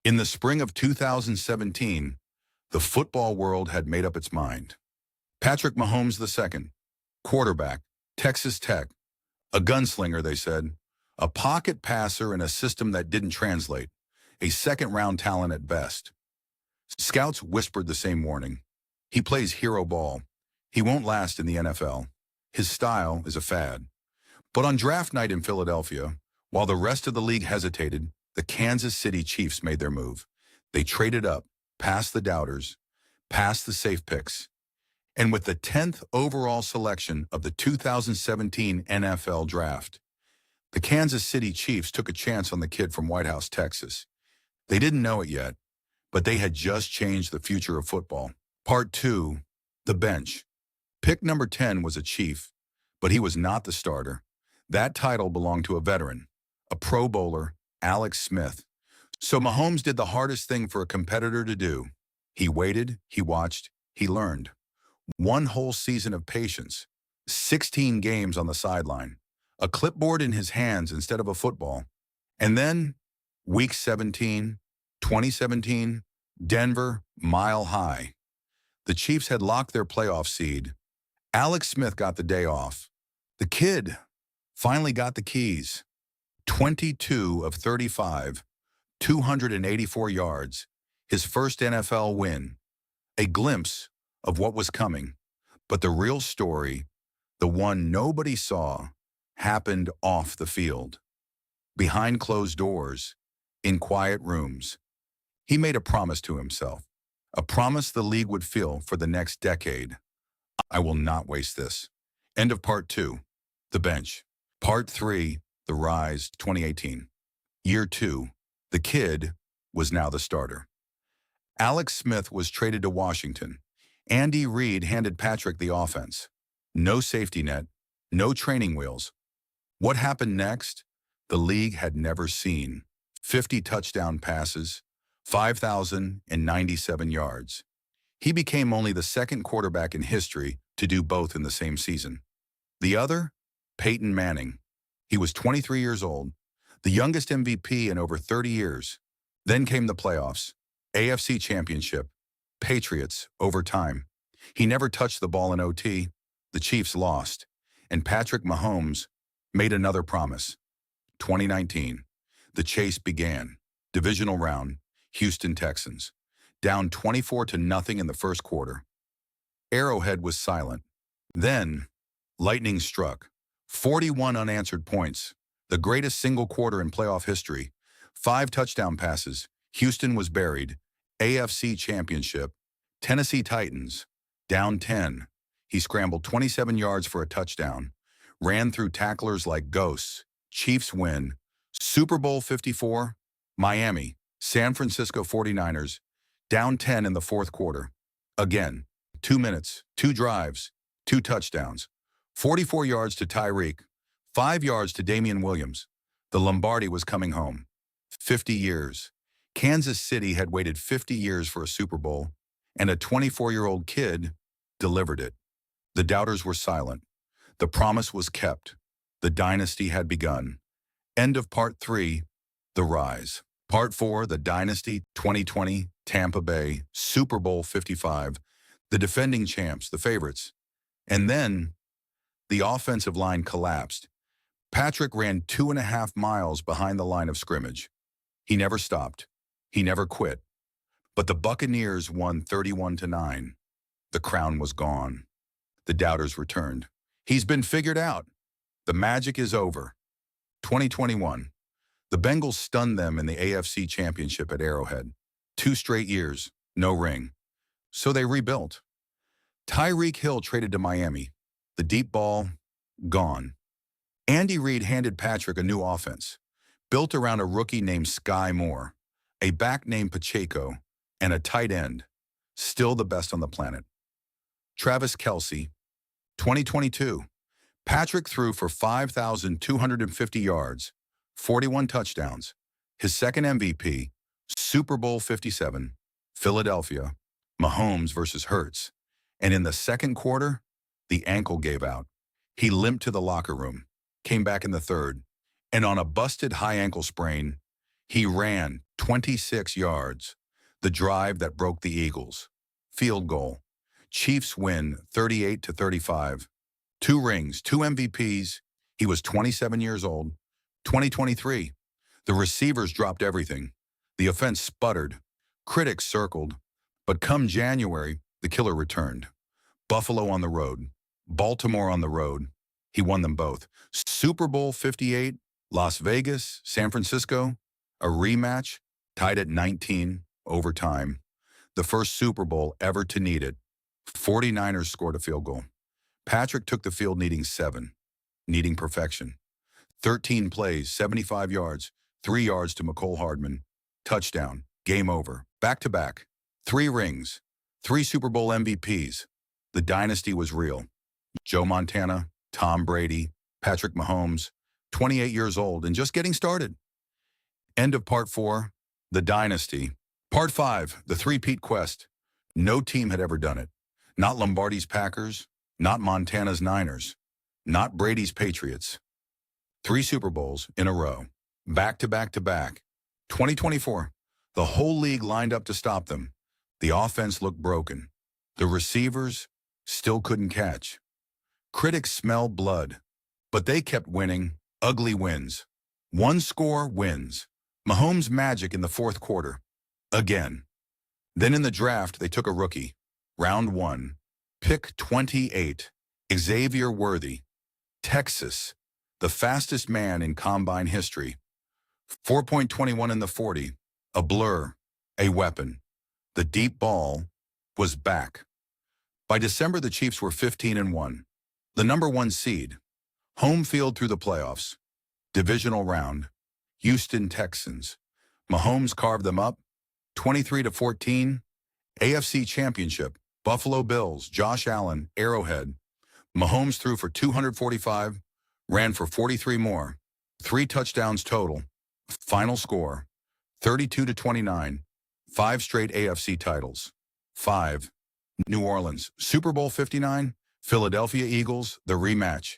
In the spring of 2017, the football world had made up its mind. Patrick Mahomes II, quarterback, Texas Tech, a gunslinger, they said, a pocket passer in a system that didn't translate, a second-round talent at best. Scouts whispered the same warning. He plays hero ball. He won't last in the NFL. His style is a fad. But on draft night in Philadelphia, while the rest of the league hesitated, the Kansas City Chiefs made their move. They traded up, past the doubters, past the safe picks, and with the 10th overall selection of the 2017 NFL Draft, the Kansas City Chiefs took a chance on the kid from White House, Texas. They didn't know it yet, but they had just changed the future of football. Part 2, the bench. Pick number 10 was a Chief, but he was not the starter. That title belonged to a veteran, a Pro Bowler, Alex Smith. So Mahomes did the hardest thing for a competitor to do. He waited, he watched, he learned. One whole season of patience, 16 games on the sideline, a clipboard in his hands instead of a football. And then, week 17, 2017, Denver, Mile High. The Chiefs had locked their playoff seed. Alex Smith got the day off. The kid finally got the keys. 22 of 35, 284 yards, his first NFL win. A glimpse of what was coming. But the real story, the one nobody saw, happened off the field. Behind closed doors, in quiet rooms. He made a promise to himself, a promise the league would feel for the next decade. I will not waste this. End of part 2, the bench. Part 3, the rise, 2018. Year 2, the kid was now the starter. Alex Smith was traded to Washington. Andy Reid handed Patrick the offense. No safety net, no training wheels. What happened next? The league had never seen. 50 touchdown passes, 5,097 yards. He became only the second quarterback in history to do both in the same season. The other? Peyton Manning. He was 23 years old, the youngest MVP in over 30 years. Then came the playoffs, AFC Championship, Patriots, overtime. He never touched the ball in OT. The Chiefs lost, and Patrick Mahomes made another promise. 2019, the chase began. Divisional round, Houston Texans, down 24-0 in the first quarter. Arrowhead was silent. Then, lightning struck. 41 unanswered points, the greatest single quarter in playoff history. 5 touchdown passes. Houston was buried. AFC Championship. Tennessee Titans, down 10. He scrambled 27 yards for a touchdown, ran through tacklers like ghosts. Chiefs win. Super Bowl 54, Miami, San Francisco 49ers, down 10 in the fourth quarter. Again, 2 minutes, 2 drives, 2 touchdowns. 44 yards to Tyreek, 5 yards to Damian Williams. The Lombardi was coming home. 50 years. Kansas City had waited 50 years for a Super Bowl, and a 24-year-old kid delivered it. The doubters were silent. The promise was kept. The dynasty had begun. End of part 3, the rise. Part 4, the dynasty, 2020, Tampa Bay, Super Bowl 55, the defending champs, the favorites. And then, the offensive line collapsed. Patrick ran 2.5 miles behind the line of scrimmage. He never stopped. He never quit. But the Buccaneers won 31-9. The crown was gone. The doubters returned. He's been figured out. The magic is over. 2021. The Bengals stunned them in the AFC Championship at Arrowhead. 2 straight years, no ring. So they rebuilt. Tyreek Hill traded to Miami. The deep ball, gone. Andy Reid handed Patrick a new offense, built around a rookie named Sky Moore, a back named Pacheco, and a tight end, still the best on the planet. Travis Kelce, 2022. Patrick threw for 5,250 yards, 41 touchdowns. His second MVP, Super Bowl 57, Philadelphia, Mahomes versus Hurts. And in the second quarter, the ankle gave out. He limped to the locker room, came back in the third, and on a busted high ankle sprain, He ran 26 yards. The drive that broke the Eagles. Field goal. Chiefs win 38-35. 2 rings, 2 MVPs. He was 27 years old. 2023. The receivers dropped everything. The offense sputtered. Critics circled. But come January, the killer returned. Buffalo on the road. Baltimore on the road. He won them both. Super Bowl 58, Las Vegas, San Francisco, a rematch, tied at 19, overtime. The first Super Bowl ever to need it. 49ers scored a field goal. Patrick took the field needing 7, needing perfection. 13 plays, 75 yards, 3 yards to McCole Hardman. Touchdown, game over, back-to-back. 3 rings, 3 Super Bowl MVPs. The dynasty was real. Joe Montana, Tom Brady, Patrick Mahomes, 28 years old and just getting started. End of part 4, the dynasty. Part 5, the three-peat quest. No team had ever done it. Not Lombardi's Packers, not Montana's Niners, not Brady's Patriots. 3 Super Bowls in a row, back-to-back-to-back. 2024, the whole league lined up to stop them. The offense looked broken. The receivers still couldn't catch. Critics smelled blood, but they kept winning, ugly wins. 1 score wins. Mahomes' magic in the 4th quarter. Again. Then in the draft, they took a rookie. Round 1. Pick 28. Xavier Worthy. Texas. The fastest man in combine history. 4.21 in the 40. A blur. A weapon. The deep ball was back. By December, the Chiefs were 15-1. The number 1 seed. Home field through the playoffs. Divisional round. Houston Texans. Mahomes carved them up. 23-14. AFC Championship. Buffalo Bills. Josh Allen. Arrowhead. Mahomes threw for 245. Ran for 43 more. 3 touchdowns total. Final score. 32-29. 5 straight AFC titles. 5. New Orleans. Super Bowl 59. Philadelphia Eagles, the rematch.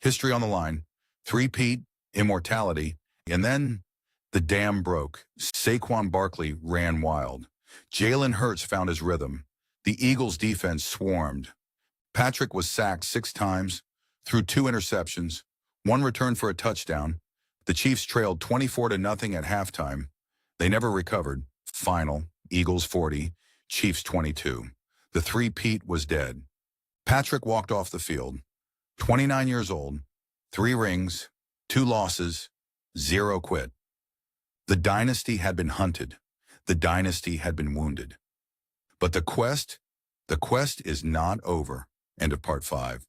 History on the line. 3-peat, immortality. And then the dam broke. Saquon Barkley ran wild. Jalen Hurts found his rhythm. The Eagles' defense swarmed. Patrick was sacked 6 times, threw 2 interceptions, 1 return for a touchdown. The Chiefs trailed 24-0 at halftime. They never recovered. Final, Eagles 40, Chiefs 22. The 3-peat was dead. Patrick walked off the field. 29 years old, 3 rings, 2 losses, 0 quit. The dynasty had been hunted. The dynasty had been wounded. But the quest is not over. End of part 5.